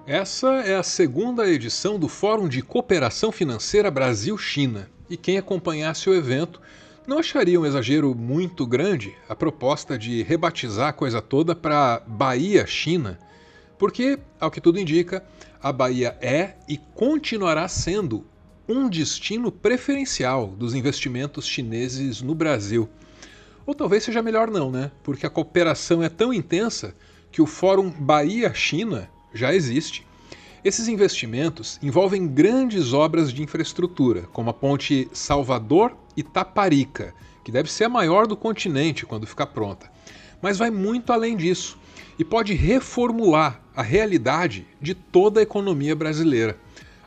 Essa é a segunda edição do Fórum de Cooperação Financeira Brasil-China. E quem acompanhasse o evento não acharia um exagero muito grande a proposta de rebatizar a coisa toda para Bahia-China, porque, ao que tudo indica, a Bahia é e continuará sendo um destino preferencial dos investimentos chineses no Brasil. Ou talvez seja melhor não, né? Porque a cooperação é tão intensa que o Fórum Bahia-China já existe. Esses investimentos envolvem grandes obras de infraestrutura, como a ponte Salvador-Itaparica, que deve ser a maior do continente quando ficar pronta. Mas vai muito além disso e pode reformular a realidade de toda a economia brasileira.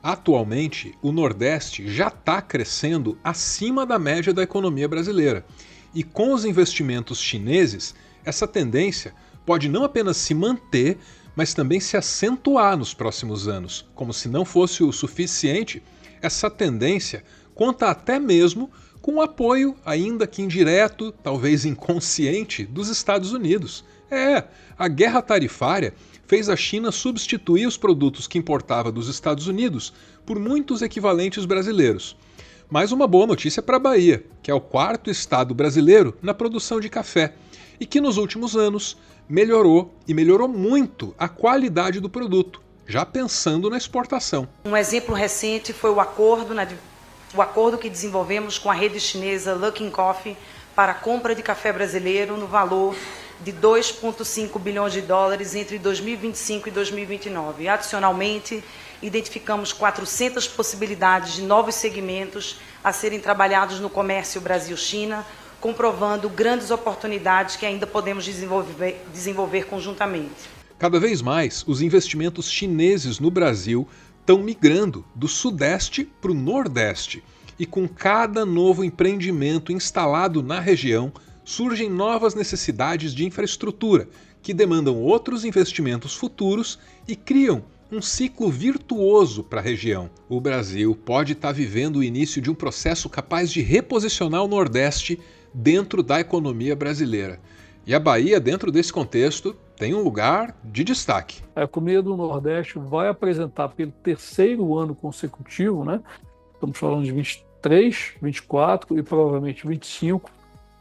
Atualmente, o Nordeste já está crescendo acima da média da economia brasileira. E com os investimentos chineses, essa tendência pode não apenas se manter, mas também se acentuar nos próximos anos. Como se não fosse o suficiente, essa tendência conta até mesmo com o apoio, ainda que indireto, talvez inconsciente, dos Estados Unidos. A guerra tarifária fez a China substituir os produtos que importava dos Estados Unidos por muitos equivalentes brasileiros. Mais uma boa notícia para a Bahia, que é o quarto estado brasileiro na produção de café, e que nos últimos anos melhorou e melhorou muito a qualidade do produto, já pensando na exportação. Um exemplo recente foi o acordo que desenvolvemos com a rede chinesa Luckin Coffee para a compra de café brasileiro no valor de 2,5 bilhões de dólares entre 2025 e 2029. Adicionalmente, identificamos 400 possibilidades de novos segmentos a serem trabalhados no comércio Brasil-China, comprovando grandes oportunidades que ainda podemos desenvolver conjuntamente. Cada vez mais, os investimentos chineses no Brasil estão migrando do Sudeste para o Nordeste. E com cada novo empreendimento instalado na região, surgem novas necessidades de infraestrutura, que demandam outros investimentos futuros e criam um ciclo virtuoso para a região. O Brasil pode estar vivendo o início de um processo capaz de reposicionar o Nordeste dentro da economia brasileira. E a Bahia, dentro desse contexto, tem um lugar de destaque. A economia do Nordeste vai apresentar pelo terceiro ano consecutivo, né? Estamos falando de 23, 24 e provavelmente 25,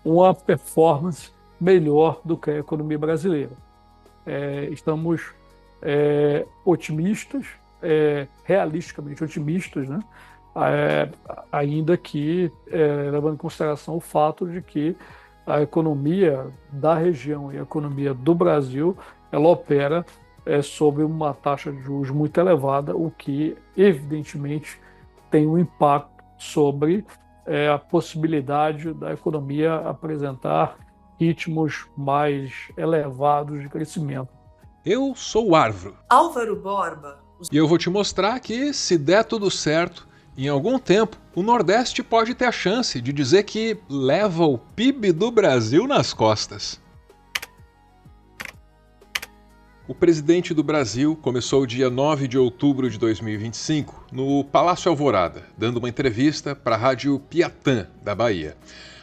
uma performance melhor do que a economia brasileira. Estamos otimistas, realisticamente otimistas, né? Ainda que levando em consideração o fato de que a economia da região e a economia do Brasil, ela opera sob uma taxa de juros muito elevada, o que evidentemente tem um impacto sobre a possibilidade da economia apresentar ritmos mais elevados de crescimento. Eu sou o Álvaro Borba. E eu vou te mostrar que, se der tudo certo, em algum tempo, o Nordeste pode ter a chance de dizer que leva o PIB do Brasil nas costas. O presidente do Brasil começou dia 9 de outubro de 2025 no Palácio Alvorada, dando uma entrevista para a Rádio Piatã, da Bahia.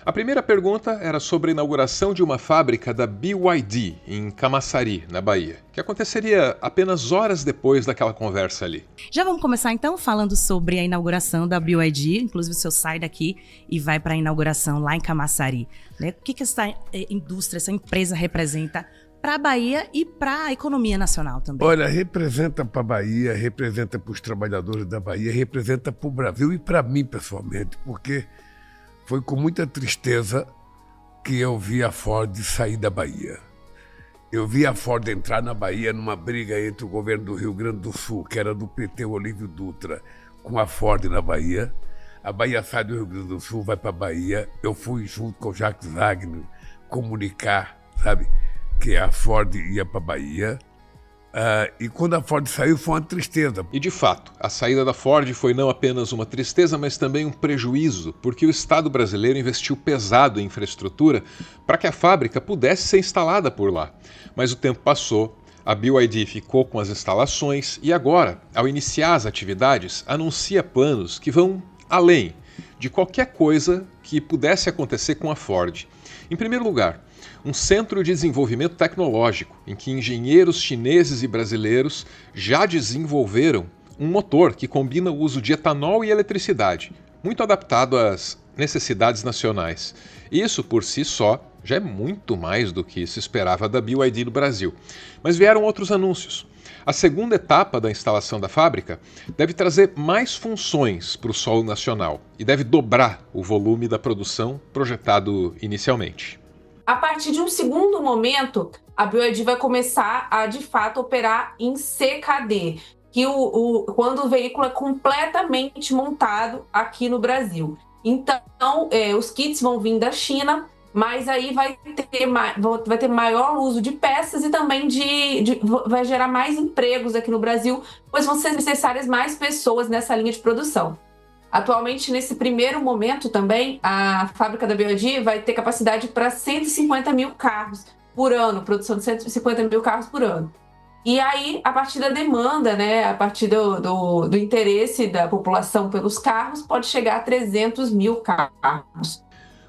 A primeira pergunta era sobre a inauguração de uma fábrica da BYD em Camaçari, na Bahia, que aconteceria apenas horas depois daquela conversa ali. Já vamos começar então falando sobre a inauguração da BYD, inclusive o senhor sai daqui e vai para a inauguração lá em Camaçari. Né? O que essa indústria, essa empresa representa para a Bahia e para a economia nacional também? Olha, representa para a Bahia, representa para os trabalhadores da Bahia, representa para o Brasil e para mim pessoalmente, porque foi com muita tristeza que eu vi a Ford sair da Bahia. Eu vi a Ford entrar na Bahia numa briga entre o governo do Rio Grande do Sul, que era do PT, o Olívio Dutra, com a Ford na Bahia. A Bahia sai do Rio Grande do Sul, vai para a Bahia. Eu fui junto com o Jacques Wagner comunicar, sabe, que a Ford ia para a Bahia. E quando a Ford saiu foi uma tristeza. E de fato, a saída da Ford foi não apenas uma tristeza, mas também um prejuízo, porque o Estado brasileiro investiu pesado em infraestrutura para que a fábrica pudesse ser instalada por lá. Mas o tempo passou, a BYD ficou com as instalações e agora, ao iniciar as atividades, anuncia planos que vão além de qualquer coisa que pudesse acontecer com a Ford. Em primeiro lugar, um centro de desenvolvimento tecnológico, em que engenheiros chineses e brasileiros já desenvolveram um motor que combina o uso de etanol e eletricidade, muito adaptado às necessidades nacionais. Isso, por si só, já é muito mais do que se esperava da BYD no Brasil. Mas vieram outros anúncios. A segunda etapa da instalação da fábrica deve trazer mais funções para o solo nacional e deve dobrar o volume da produção projetado inicialmente. A partir de um segundo momento, a BYD vai começar a, de fato, operar em CKD, que quando o veículo é completamente montado aqui no Brasil. Então, os kits vão vir da China, mas aí vai ter maior uso de peças e também vai gerar mais empregos aqui no Brasil, pois vão ser necessárias mais pessoas nessa linha de produção. Atualmente, nesse primeiro momento também, a fábrica da BYD vai ter capacidade para 150 mil carros por ano, produção de 150 mil carros por ano. E aí, a partir da demanda, né, a partir do interesse da população pelos carros, pode chegar a 300 mil carros.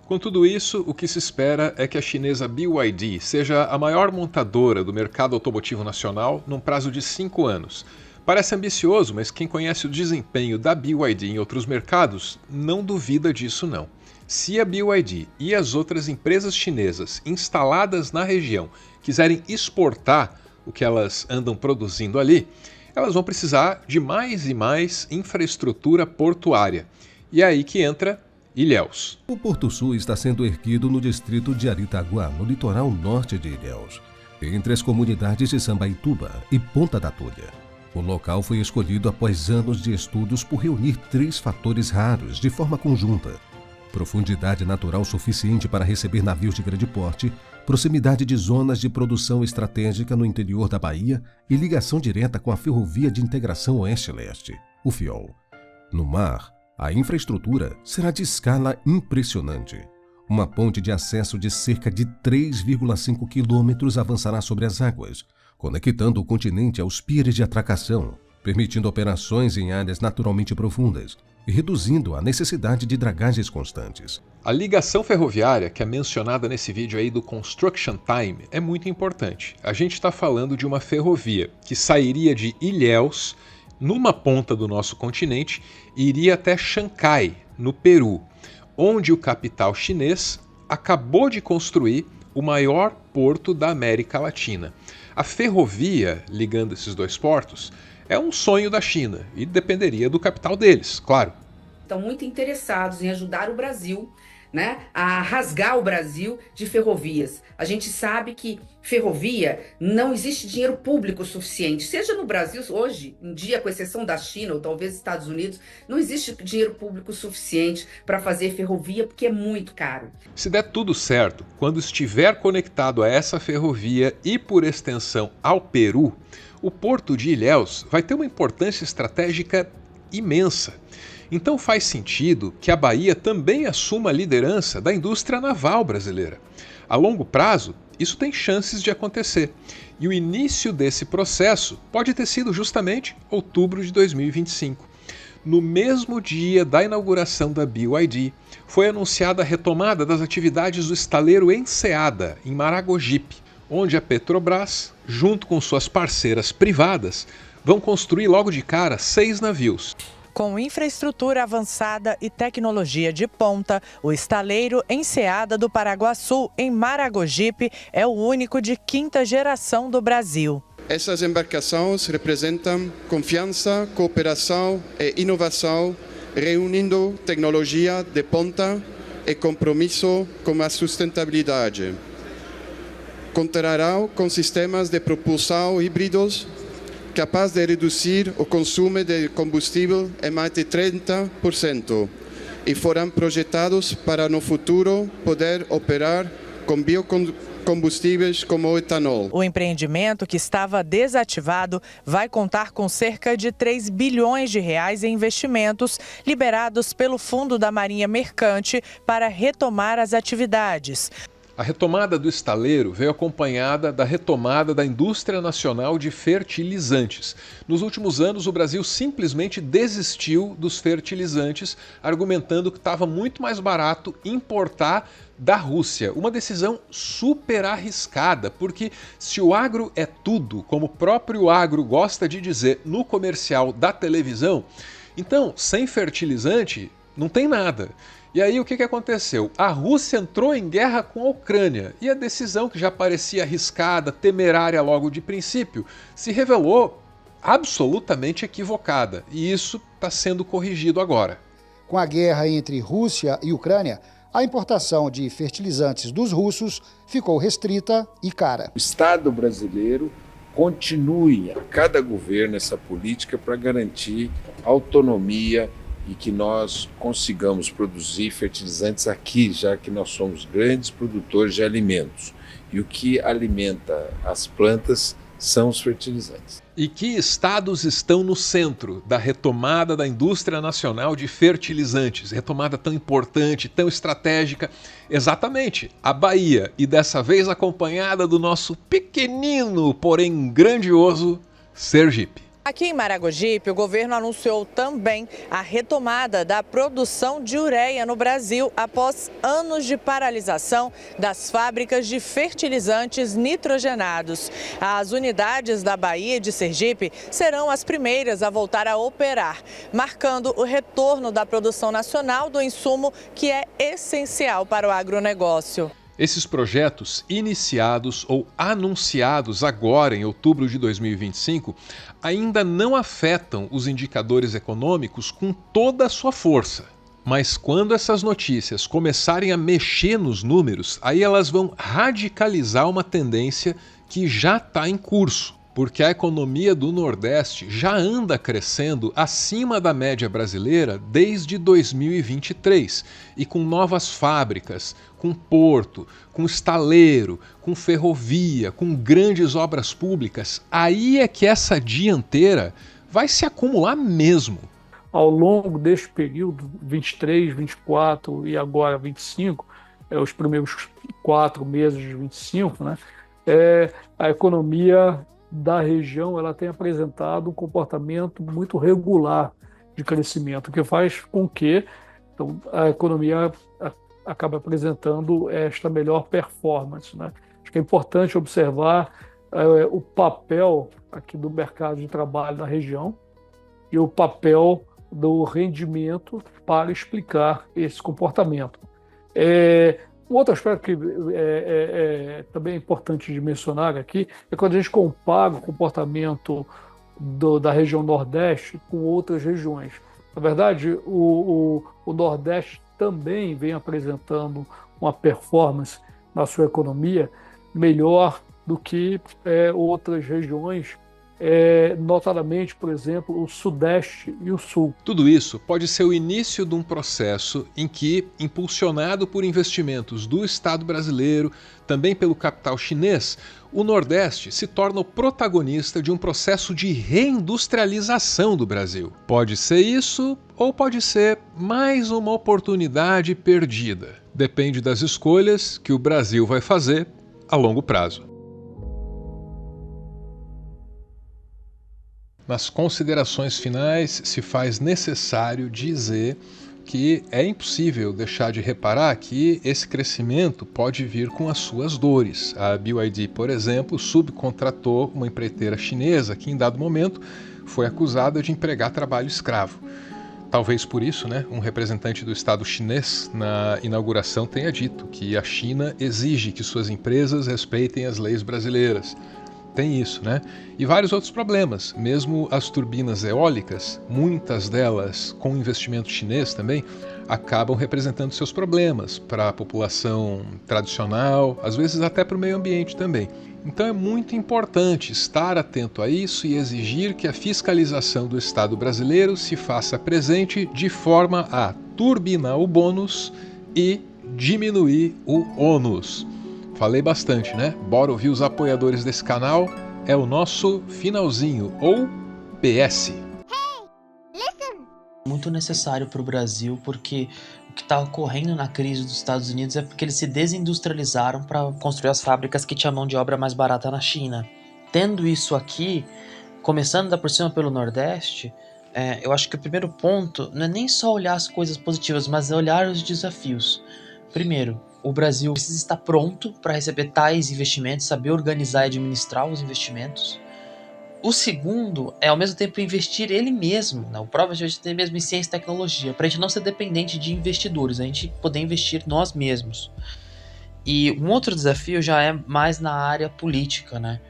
Com tudo isso, o que se espera é que a chinesa BYD seja a maior montadora do mercado automotivo nacional num prazo de 5 anos. Parece ambicioso, mas quem conhece o desempenho da BYD em outros mercados não duvida disso não. Se a BYD e as outras empresas chinesas instaladas na região quiserem exportar o que elas andam produzindo ali, elas vão precisar de mais e mais infraestrutura portuária. E é aí que entra Ilhéus. O Porto Sul está sendo erguido no distrito de Aritaguá, no litoral norte de Ilhéus, entre as comunidades de Sambaituba e Ponta da Tulha. O local foi escolhido após anos de estudos por reunir 3 fatores raros de forma conjunta: profundidade natural suficiente para receber navios de grande porte, proximidade de zonas de produção estratégica no interior da Bahia e ligação direta com a Ferrovia de Integração Oeste-Leste, o FIOL. No mar, a infraestrutura será de escala impressionante. Uma ponte de acesso de cerca de 3,5 quilômetros avançará sobre as águas, conectando o continente aos piers de atracação, permitindo operações em áreas naturalmente profundas e reduzindo a necessidade de dragagens constantes. A ligação ferroviária, que é mencionada nesse vídeo aí do Construction Time, é muito importante. A gente está falando de uma ferrovia que sairia de Ilhéus, numa ponta do nosso continente, e iria até Xangai, no Peru, onde o capital chinês acabou de construir o maior porto da América Latina. A ferrovia ligando esses 2 portos é um sonho da China e dependeria do capital deles, claro. Estão muito interessados em ajudar o Brasil, né, a rasgar o Brasil de ferrovias. A gente sabe que ferrovia não existe dinheiro público suficiente. Seja no Brasil hoje, em dia, com exceção da China ou talvez Estados Unidos, não existe dinheiro público suficiente para fazer ferrovia porque é muito caro. Se der tudo certo, quando estiver conectado a essa ferrovia e, por extensão, ao Peru, o porto de Ilhéus vai ter uma importância estratégica imensa. Então faz sentido que a Bahia também assuma a liderança da indústria naval brasileira. A longo prazo, isso tem chances de acontecer. E o início desse processo pode ter sido justamente outubro de 2025. No mesmo dia da inauguração da BYD, foi anunciada a retomada das atividades do estaleiro Enseada, em Maragogipe, onde a Petrobras, junto com suas parceiras privadas, vão construir logo de cara 6 navios. Com infraestrutura avançada e tecnologia de ponta, o estaleiro Enseada do Paraguaçu, em Maragogipe, é o único de 5ª geração do Brasil. Essas embarcações representam confiança, cooperação e inovação, reunindo tecnologia de ponta e compromisso com a sustentabilidade. Contarão com sistemas de propulsão híbridos capaz de reduzir o consumo de combustível em mais de 30% e foram projetados para no futuro poder operar com biocombustíveis como o etanol. O empreendimento, que estava desativado, vai contar com cerca de 3 bilhões de reais em investimentos liberados pelo Fundo da Marinha Mercante para retomar as atividades. A retomada do estaleiro veio acompanhada da retomada da indústria nacional de fertilizantes. Nos últimos anos, o Brasil simplesmente desistiu dos fertilizantes, argumentando que estava muito mais barato importar da Rússia. Uma decisão super arriscada, porque se o agro é tudo, como o próprio agro gosta de dizer no comercial da televisão, então, sem fertilizante, não tem nada. E aí o que aconteceu? A Rússia entrou em guerra com a Ucrânia e a decisão, que já parecia arriscada, temerária logo de princípio, se revelou absolutamente equivocada. E isso está sendo corrigido agora. Com a guerra entre Rússia e Ucrânia, a importação de fertilizantes dos russos ficou restrita e cara. O Estado brasileiro continue a cada governo essa política para garantir autonomia e que nós consigamos produzir fertilizantes aqui, já que nós somos grandes produtores de alimentos. E o que alimenta as plantas são os fertilizantes. E que estados estão no centro da retomada da indústria nacional de fertilizantes? Retomada tão importante, tão estratégica. Exatamente, a Bahia. E dessa vez acompanhada do nosso pequenino, porém grandioso, Sergipe. Aqui em Maragogipe, o governo anunciou também a retomada da produção de ureia no Brasil após anos de paralisação das fábricas de fertilizantes nitrogenados. As unidades da Bahia e de Sergipe serão as primeiras a voltar a operar, marcando o retorno da produção nacional do insumo que é essencial para o agronegócio. Esses projetos, iniciados ou anunciados agora em outubro de 2025, ainda não afetam os indicadores econômicos com toda a sua força. Mas quando essas notícias começarem a mexer nos números, aí elas vão radicalizar uma tendência que já está em curso. Porque a economia do Nordeste já anda crescendo acima da média brasileira desde 2023, e com novas fábricas, com porto, com estaleiro, com ferrovia, com grandes obras públicas, aí é que essa dianteira vai se acumular mesmo. Ao longo deste período, 23, 24 e agora 25, os primeiros 4 meses de 25, né, a economia da região ela tem apresentado um comportamento muito regular de crescimento, que faz com que então, a economia acabe apresentando esta melhor performance, né? Acho que é importante observar o papel aqui do mercado de trabalho na região e o papel do rendimento para explicar esse comportamento. Um outro aspecto que também é importante de mencionar aqui é quando a gente compara o comportamento da região Nordeste com outras regiões. Na verdade, o Nordeste também vem apresentando uma performance na sua economia melhor do que outras regiões, notadamente, por exemplo, o Sudeste e o Sul. Tudo isso pode ser o início de um processo em que, impulsionado por investimentos do Estado brasileiro, também pelo capital chinês, o Nordeste se torna o protagonista de um processo de reindustrialização do Brasil. Pode ser isso ou pode ser mais uma oportunidade perdida. Depende das escolhas que o Brasil vai fazer a longo prazo. Nas considerações finais, se faz necessário dizer que é impossível deixar de reparar que esse crescimento pode vir com as suas dores. A BYD, por exemplo, subcontratou uma empreiteira chinesa que, em dado momento, foi acusada de empregar trabalho escravo. Talvez por isso, um representante do Estado chinês na inauguração tenha dito que a China exige que suas empresas respeitem as leis brasileiras. Tem isso, E vários outros problemas. Mesmo as turbinas eólicas, muitas delas com investimento chinês também, acabam representando seus problemas para a população tradicional, às vezes até para o meio ambiente também. Então é muito importante estar atento a isso e exigir que a fiscalização do Estado brasileiro se faça presente de forma a turbinar o bônus e diminuir o ônus. Falei bastante, Bora ouvir os apoiadores desse canal? É o nosso finalzinho, ou PS. Muito necessário para o Brasil, porque o que está ocorrendo na crise dos Estados Unidos é porque eles se desindustrializaram para construir as fábricas que tinham mão de obra mais barata na China. Tendo isso aqui, começando da por cima pelo Nordeste, eu acho que o primeiro ponto não é nem só olhar as coisas positivas, mas é olhar os desafios. Primeiro, o Brasil precisa estar pronto para receber tais investimentos, saber organizar e administrar os investimentos. O segundo é, ao mesmo tempo, investir ele mesmo, né? O próprio investir mesmo em ciência e tecnologia, para a gente não ser dependente de investidores, a gente poder investir nós mesmos. E um outro desafio já é mais na área política, né?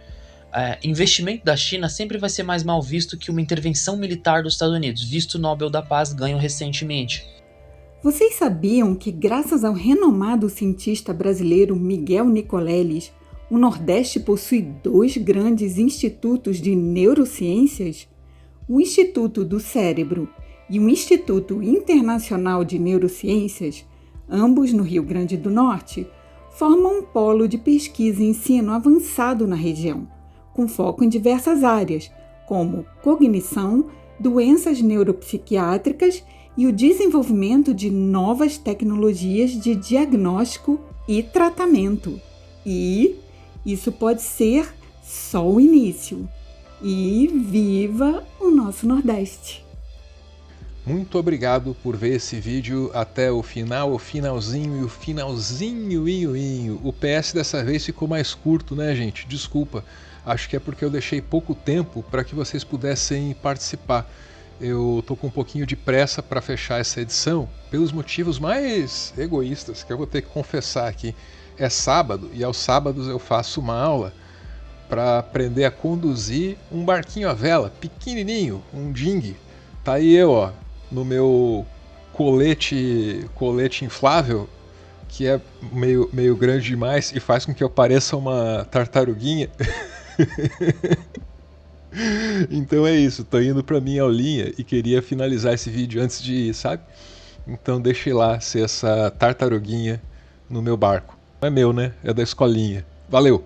Investimento da China sempre vai ser mais mal visto que uma intervenção militar dos Estados Unidos, visto o Nobel da Paz ganho recentemente. Vocês sabiam que, graças ao renomado cientista brasileiro Miguel Nicoleles, o Nordeste possui 2 grandes institutos de neurociências? O Instituto do Cérebro e o Instituto Internacional de Neurociências, ambos no Rio Grande do Norte, formam um polo de pesquisa e ensino avançado na região, com foco em diversas áreas, como cognição, doenças neuropsiquiátricas e o desenvolvimento de novas tecnologias de diagnóstico e tratamento. E isso pode ser só o início. E viva o nosso Nordeste! Muito obrigado por ver esse vídeo até o final, o finalzinho e o finalzinho. O PS dessa vez ficou mais curto, né, gente? Desculpa. Acho que é porque eu deixei pouco tempo para que vocês pudessem participar. Eu tô com um pouquinho de pressa para fechar essa edição, pelos motivos mais egoístas que eu vou ter que confessar aqui. É sábado e aos sábados eu faço uma aula para aprender a conduzir um barquinho à vela, pequenininho, um dinghy. Tá aí eu, ó, no meu colete inflável, que é meio grande demais e faz com que eu pareça uma tartaruguinha. Então é isso, tô indo pra minha aulinha e queria finalizar esse vídeo antes de ir, sabe? Então deixei lá ser essa tartaruguinha no meu barco. Não é meu, né? É da escolinha. Valeu!